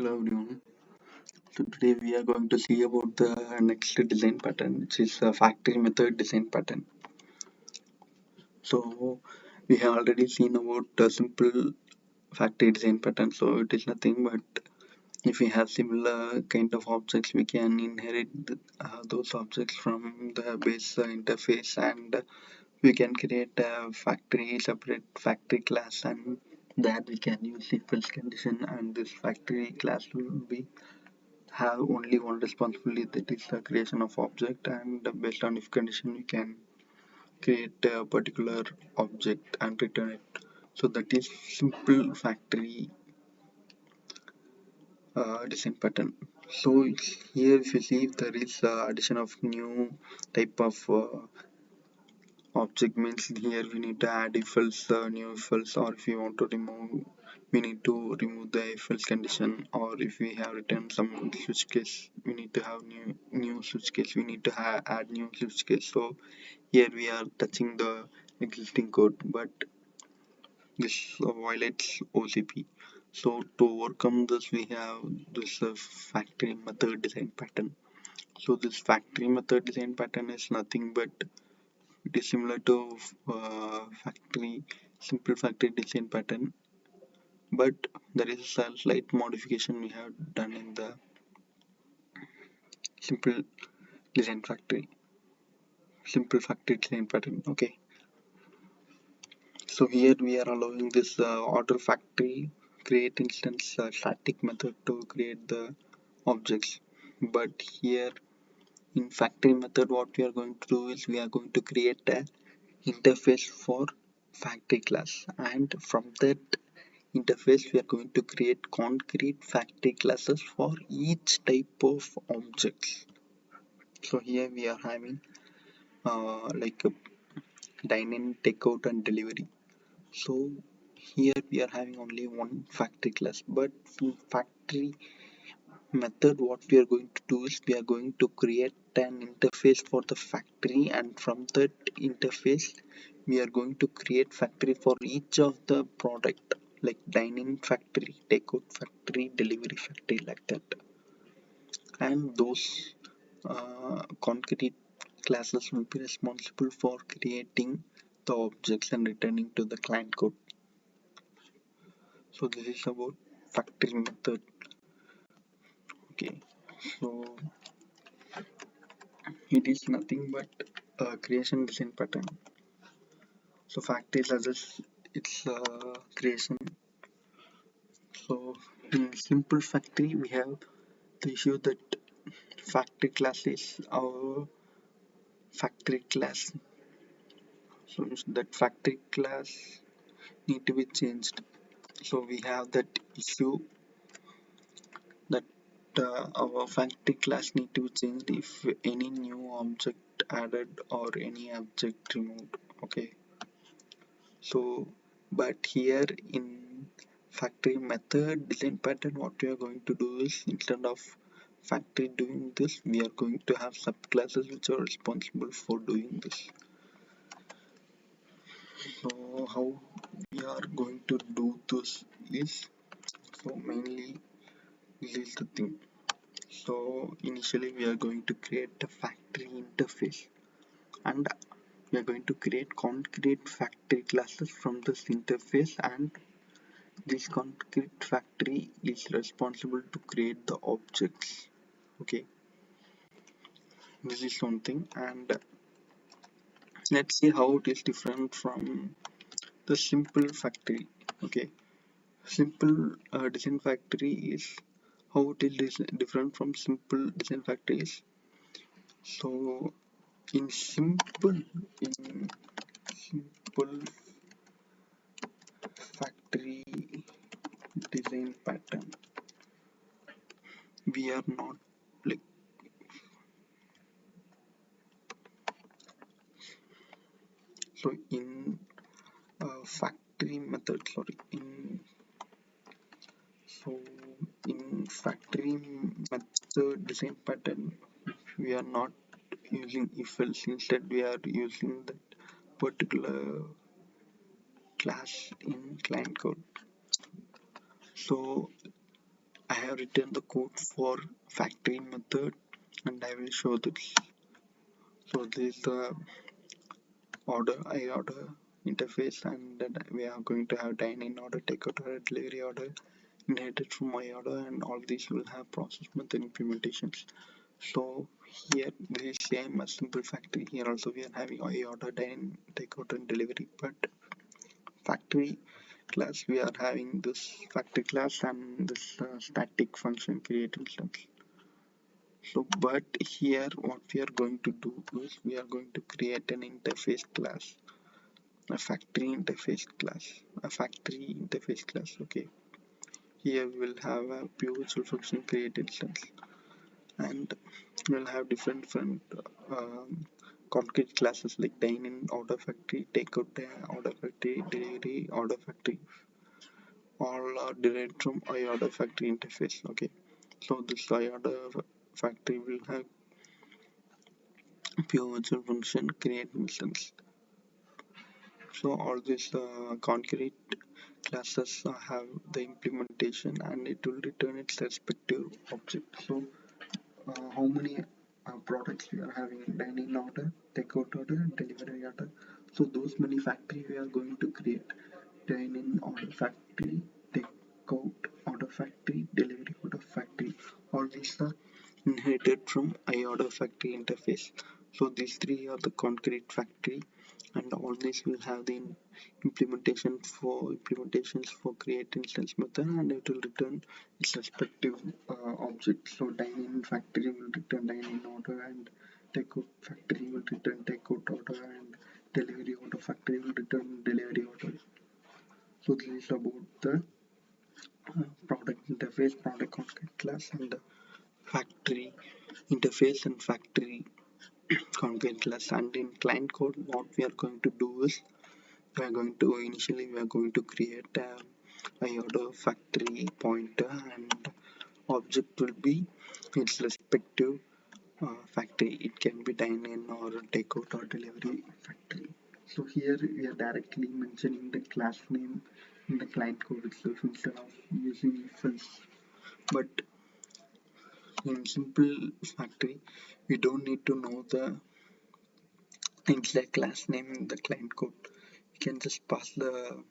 Hello everyone. So today we are going to see about the next design pattern, which is a factory method design pattern. So we have already seen about the simple factory design pattern. So it is nothing but if we have similar kind of objects, we can inherit those objects from the base interface, and we can create a separate factory class, and that we can use if else condition, and this factory class will be have only one responsibility, that is the creation of object, and based on if condition we can create a particular object and return it. So that is simple factory design pattern. So here if you see, there is addition of new type of object, means here we need to add if else, new if else, or if we want to remove, we need to remove the if else condition, or if we have written some switch case, we need to have new switch case, we need to add new switch case. So here we are touching the existing code, but this violates OCP. So to overcome this, we have this factory method design pattern. So this factory method design pattern is nothing but it is similar to simple factory design pattern, but there is a slight modification we have done in the simple design factory, simple factory design pattern. Okay, so here we are allowing this order factory create instance static method to create the objects, but here in factory method, what we are going to do is we are going to create a interface for factory class, and from that interface we are going to create concrete factory classes for each type of objects. So here we are having like a dine-in, takeout and delivery. So here we are having only one factory class, but in factory method what we are going to do is we are going to create an interface for the factory, and from that interface we are going to create factory for each of the product, like dining factory, takeout factory, delivery factory, like that. And those concrete classes will be responsible for creating the objects and returning to the client code. So this is about factory method. Okay, so it is nothing but a creation design pattern. So factory classes, it's creation. So in simple factory we have the issue that factory class is our factory class. So that factory class need to be changed. So we have that issue that our factory class need to be changed if any new object added or any object removed. Okay. So but here in factory method design pattern, what we are going to do is instead of factory doing this, we are going to have subclasses which are responsible for doing this. So how we are going to do this is, so mainly this is the thing. So initially we are going to create a factory interface, and we are going to create concrete factory classes from this interface, and this concrete factory is responsible to create the objects. Okay, this is something, and let's see how it is different from the simple factory. Okay, simple design factory is how it is different from simple design factories. So in simple factory design pattern, we are not like, so in factory method, sorry, so in factory method design pattern we are not using if else, instead we are using that particular class in client code. So I have written the code for factory method and I will show this. So this is the order interface, and then we are going to have dine in order, take out order, delivery order, inherited from my order, and all these will have process method implementations. So here this is same as simple factory. Here also we are having I order, dine, take out and delivery, but factory class we are having this factory class and this static function create instance. So but here what we are going to do is we are going to create an interface class, a factory interface class, okay. Here we will have a pure virtual function create instance, and we'll have different concrete classes like dine in, order factory, take out, order factory, delivery, order factory, all are derived from I order factory interface, okay. So this I order factory will have pure virtual function create instance. So all these concrete classes have the implementation and it will return its respective object. So how many products we are having: dining order, takeout order, delivery order. So those many factory we are going to create: dine-in order factory, takeout order factory, delivery order factory. All these are inherited from I order factory interface. So these three are the concrete factory, and all these will have the implementations for create instance method, and it will return its respective object. So dine-in factory will return dine-in order, and takeout factory will return takeout order, and delivery order factory will return delivery order. So this is about the product interface, product concrete class, and the factory interface and factory concrete class. And in client code, what we are going to do is we are going to create a order factory pointer, and object will be its respective factory. It can be dine-in or takeout or delivery factory. So here we are directly mentioning the class name in the client code itself instead of using if else. But in simple factory, we don't need to know the exact class name in the client code. We can just pass the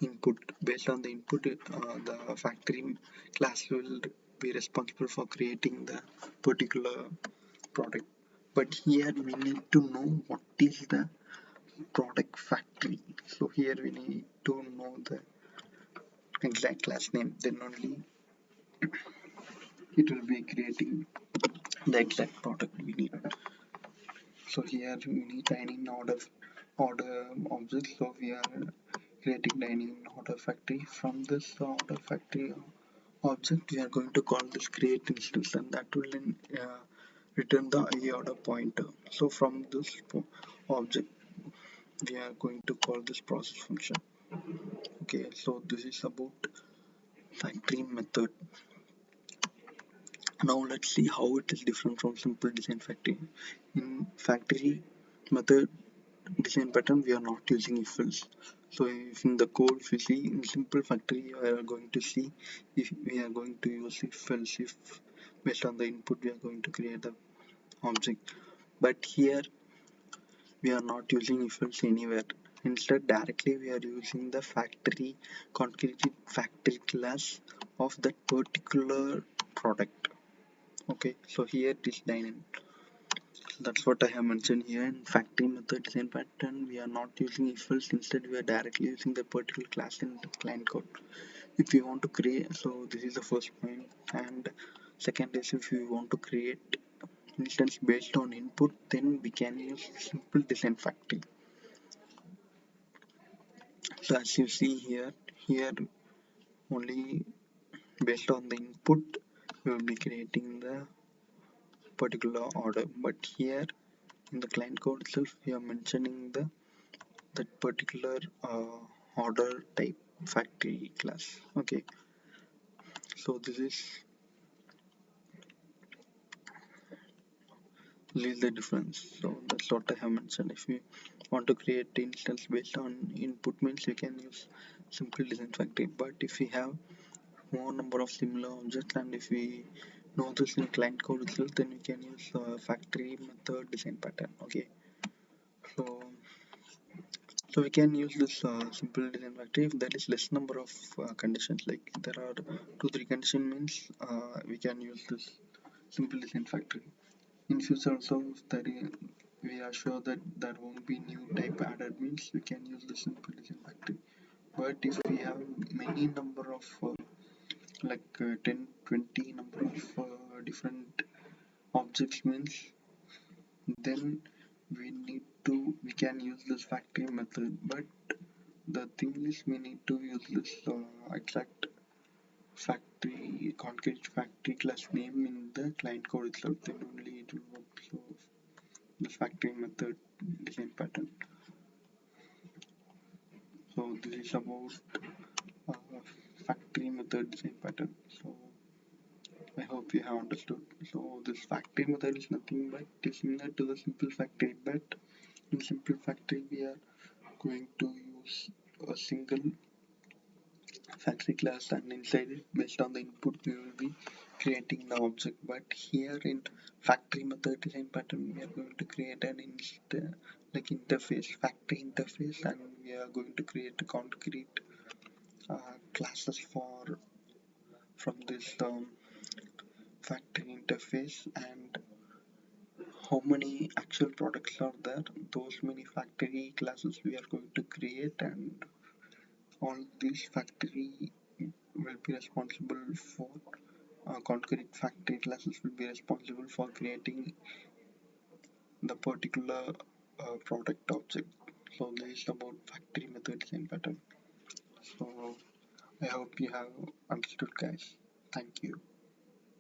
input. Based on the input, the factory class will be responsible for creating the particular product. But here we need to know what is the product factory. So here we need to know the exact class name, then only it will be creating the exact product we need. So here we need dining order object. So we are creating dining order factory. From this order factory object, we are going to call this create instance, and that will then return the I order pointer. So from this object, we are going to call this process function. Okay, so this is about factory method. Now let's see how it is different from simple design factory. In factory method design pattern, we are not using if else. So if in the code, if you see in simple factory, we are going to see if we are going to use if else, if based on the input we are going to create the object. But here we are not using if else anywhere. Instead, directly we are using the factory concrete factory class of that particular product. Okay, so here it is dynamic. That's what I have mentioned here. In factory method design pattern, we are not using if else. Instead, we are directly using the particular class in the client code. If we want to create, so this is the first point, and second is if we want to create instance based on input, then we can use simple design factory. So as you see here only based on the input we will be creating the particular order, but here in the client code itself we are mentioning that particular order type factory class. Okay, so this is the difference. So that's what I have mentioned. If we want to create instance based on input, means we can use simple design factory, but if we have more number of similar objects, and if we know this in client code itself, then we can use factory method design pattern. Okay, so we can use this simple design factory if there is less number of conditions, like there are 2 3 condition means we can use this simple design factory. In future also, if there is, we are sure that there won't be new type added means we can use the simple design factory. But if we have many number of 10 20 number of different objects means, then we can use this factory method. But the thing is, we need to use this exact factory concrete factory class name in the client code itself, then only it will work. So the factory method design pattern. So this is about uh, factory method design pattern. So I hope you have understood. So this factory method is nothing but it is similar to the simple factory, but in simple factory we are going to use a single factory class, and inside it, based on the input, we will be creating the object. But here in factory method design pattern, we are going to create an interface, factory interface, and we are going to create a concrete classes for from this factory interface, and how many actual products are there, those many factory classes we are going to create, and all these factory will be responsible for concrete factory classes will be responsible for creating the particular product object. So this is about factory method design pattern. So I hope you have understood, guys. Thank you.